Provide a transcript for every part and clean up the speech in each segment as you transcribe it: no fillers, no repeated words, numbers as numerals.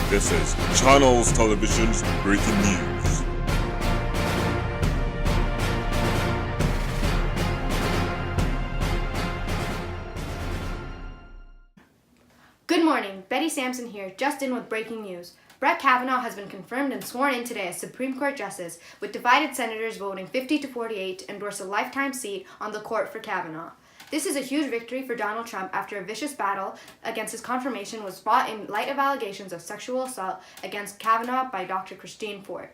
This is Channels Television's Breaking News. Good morning, Betty Sampson here, just in with breaking news. Brett Kavanaugh has been confirmed and sworn in today as Supreme Court Justice, with divided senators voting 50-48 to endorse a lifetime seat on the court for Kavanaugh. This is a huge victory for Donald Trump after a vicious battle against his confirmation was fought in light of allegations of sexual assault against Kavanaugh by Dr. Christine Ford.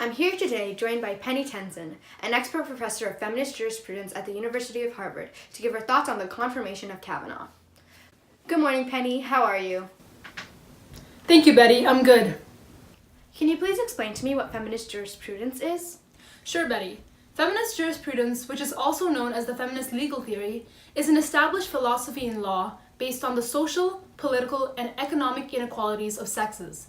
I'm here today joined by Penny Tenzin, an expert professor of feminist jurisprudence at the University of Harvard, to give her thoughts on the confirmation of Kavanaugh. Good morning, Penny. How are you? Thank you, Betty. I'm good. Can you please explain to me what feminist jurisprudence is? Sure, Betty. Feminist jurisprudence, which is also known as the feminist legal theory, is an established philosophy in law based on the social, political, and economic inequalities of sexes.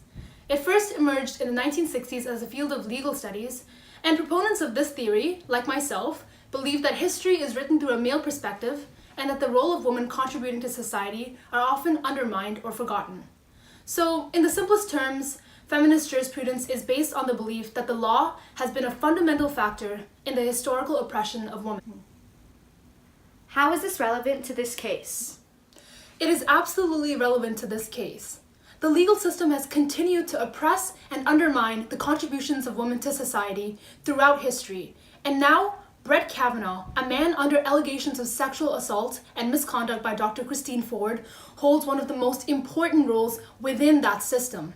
It first emerged in the 1960s as a field of legal studies, and proponents of this theory, like myself, believe that history is written through a male perspective and that the role of women contributing to society are often undermined or forgotten. So, in the simplest terms, feminist jurisprudence is based on the belief that the law has been a fundamental factor in the historical oppression of women. How is this relevant to this case? It is absolutely relevant to this case. The legal system has continued to oppress and undermine the contributions of women to society throughout history, and now Brett Kavanaugh, a man under allegations of sexual assault and misconduct by Dr. Christine Ford, holds one of the most important roles within that system.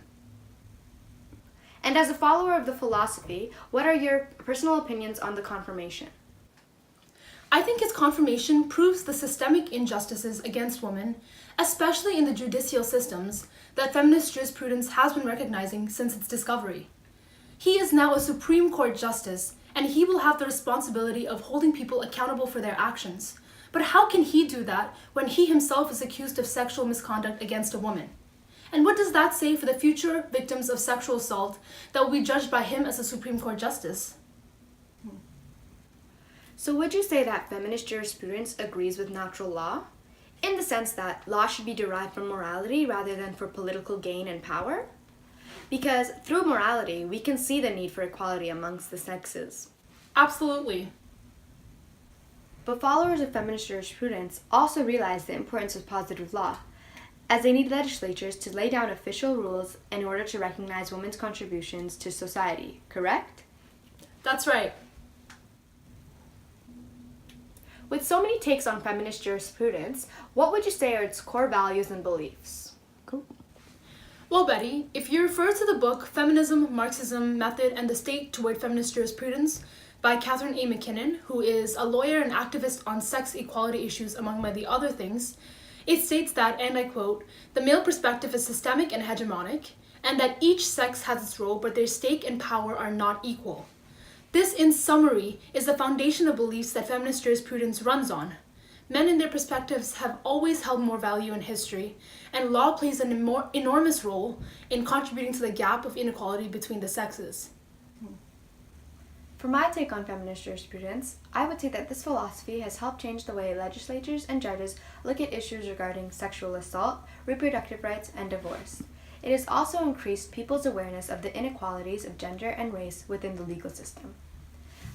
And as a follower of the philosophy, what are your personal opinions on the confirmation? I think his confirmation proves the systemic injustices against women, especially in the judicial systems, that feminist jurisprudence has been recognizing since its discovery. He is now a Supreme Court justice, and he will have the responsibility of holding people accountable for their actions. But how can he do that when he himself is accused of sexual misconduct against a woman? And what does that say for the future victims of sexual assault that will be judged by him as a Supreme Court justice? So would you say that feminist jurisprudence agrees with natural law? In the sense that law should be derived from morality rather than for political gain and power? Because through morality, we can see the need for equality amongst the sexes. Absolutely. But followers of feminist jurisprudence also realize the importance of positive law, as they need legislatures to lay down official rules in order to recognize women's contributions to society, correct? That's right. With so many takes on feminist jurisprudence, what would you say are its core values and beliefs? Cool. Well, Betty, if you refer to the book Feminism, Marxism, Method, and the State Toward Feminist Jurisprudence by Catherine A. McKinnon, who is a lawyer and activist on sex equality issues, among many other things, it states that, and I quote, "The male perspective is systemic and hegemonic, and that each sex has its role, but their stake and power are not equal." This, in summary, is the foundation of beliefs that feminist jurisprudence runs on. Men and their perspectives have always held more value in history, and law plays an enormous role in contributing to the gap of inequality between the sexes. For my take on feminist jurisprudence, I would say that this philosophy has helped change the way legislators and judges look at issues regarding sexual assault, reproductive rights, and divorce. It has also increased people's awareness of the inequalities of gender and race within the legal system.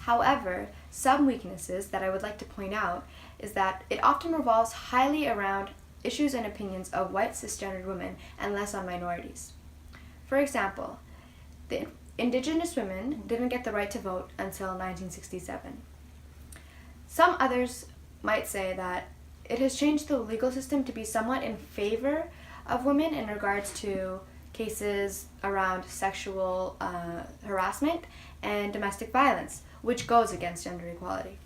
However, some weaknesses that I would like to point out is that it often revolves highly around issues and opinions of white cisgendered women and less on minorities. For example, the indigenous women didn't get the right to vote until 1967. Some others might say that it has changed the legal system to be somewhat in favor of women in regards to cases around sexual harassment and domestic violence, which goes against gender equality.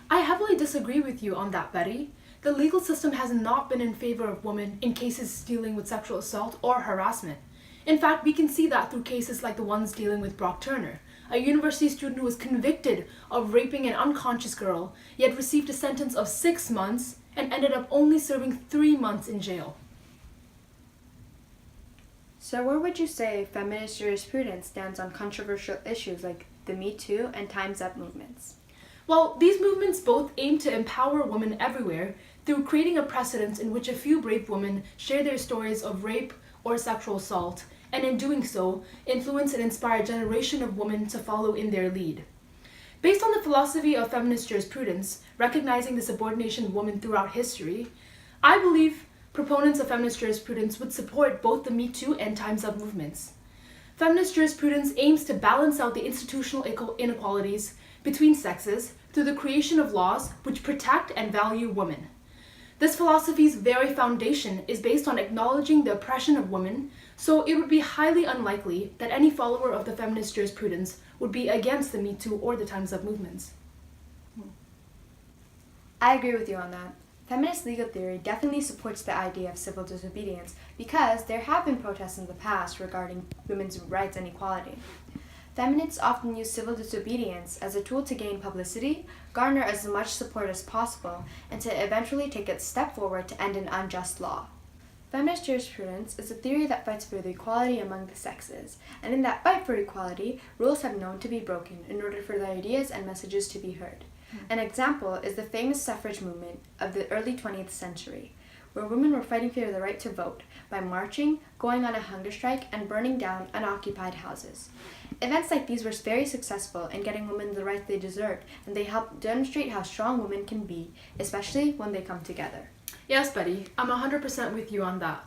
I heavily disagree with you on that, Betty. The legal system has not been in favor of women in cases dealing with sexual assault or harassment. In fact, we can see that through cases like the ones dealing with Brock Turner, a university student who was convicted of raping an unconscious girl, yet received a sentence of 6 months and ended up only serving 3 months in jail. So where would you say feminist jurisprudence stands on controversial issues like the Me Too and Time's Up movements? Well, these movements both aim to empower women everywhere through creating a precedent in which a few brave women share their stories of rape or sexual assault, and in doing so, influence and inspire a generation of women to follow in their lead. Based on the philosophy of feminist jurisprudence, recognizing the subordination of women throughout history, I believe proponents of feminist jurisprudence would support both the Me Too and Time's Up movements. Feminist jurisprudence aims to balance out the institutional inequalities between sexes through the creation of laws which protect and value women. This philosophy's very foundation is based on acknowledging the oppression of women, so it would be highly unlikely that any follower of the feminist jurisprudence would be against the Me Too or the Time's Up movements. I agree with you on that. Feminist legal theory definitely supports the idea of civil disobedience because there have been protests in the past regarding women's rights and equality. Feminists often use civil disobedience as a tool to gain publicity, garner as much support as possible, and to eventually take a step forward to end an unjust law. Feminist jurisprudence is a theory that fights for the equality among the sexes, and in that fight for equality, rules have known to be broken in order for their ideas and messages to be heard. An example is the famous suffrage movement of the early 20th century, where women were fighting for the right to vote by marching, going on a hunger strike, and burning down unoccupied houses. Events like these were very successful in getting women the rights they deserved, and they helped demonstrate how strong women can be, especially when they come together. Yes, Betty, I'm 100% with you on that.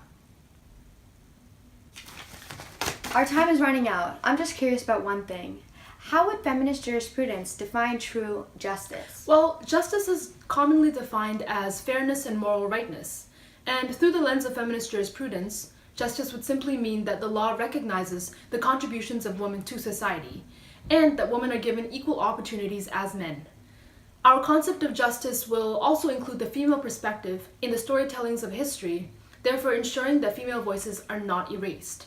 Our time is running out. I'm just curious about one thing. How would feminist jurisprudence define true justice? Well, justice is commonly defined as fairness and moral rightness. And through the lens of feminist jurisprudence, justice would simply mean that the law recognizes the contributions of women to society, and that women are given equal opportunities as men. Our concept of justice will also include the female perspective in the storytellings of history, therefore ensuring that female voices are not erased.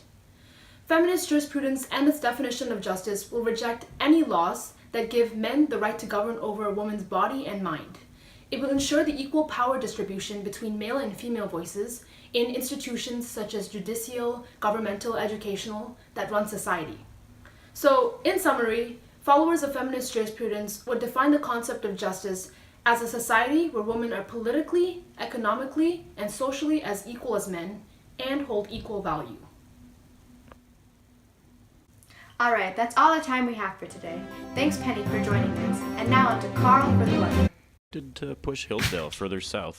Feminist jurisprudence and its definition of justice will reject any laws that give men the right to govern over a woman's body and mind. It will ensure the equal power distribution between male and female voices in institutions such as judicial, governmental, educational that run society. So, in summary, followers of feminist jurisprudence would define the concept of justice as a society where women are politically, economically, and socially as equal as men and hold equal value. Alright, that's all the time we have for today. Thanks, Penny, for joining us. And now on to Carl for the weather. To push Hillsdale further south.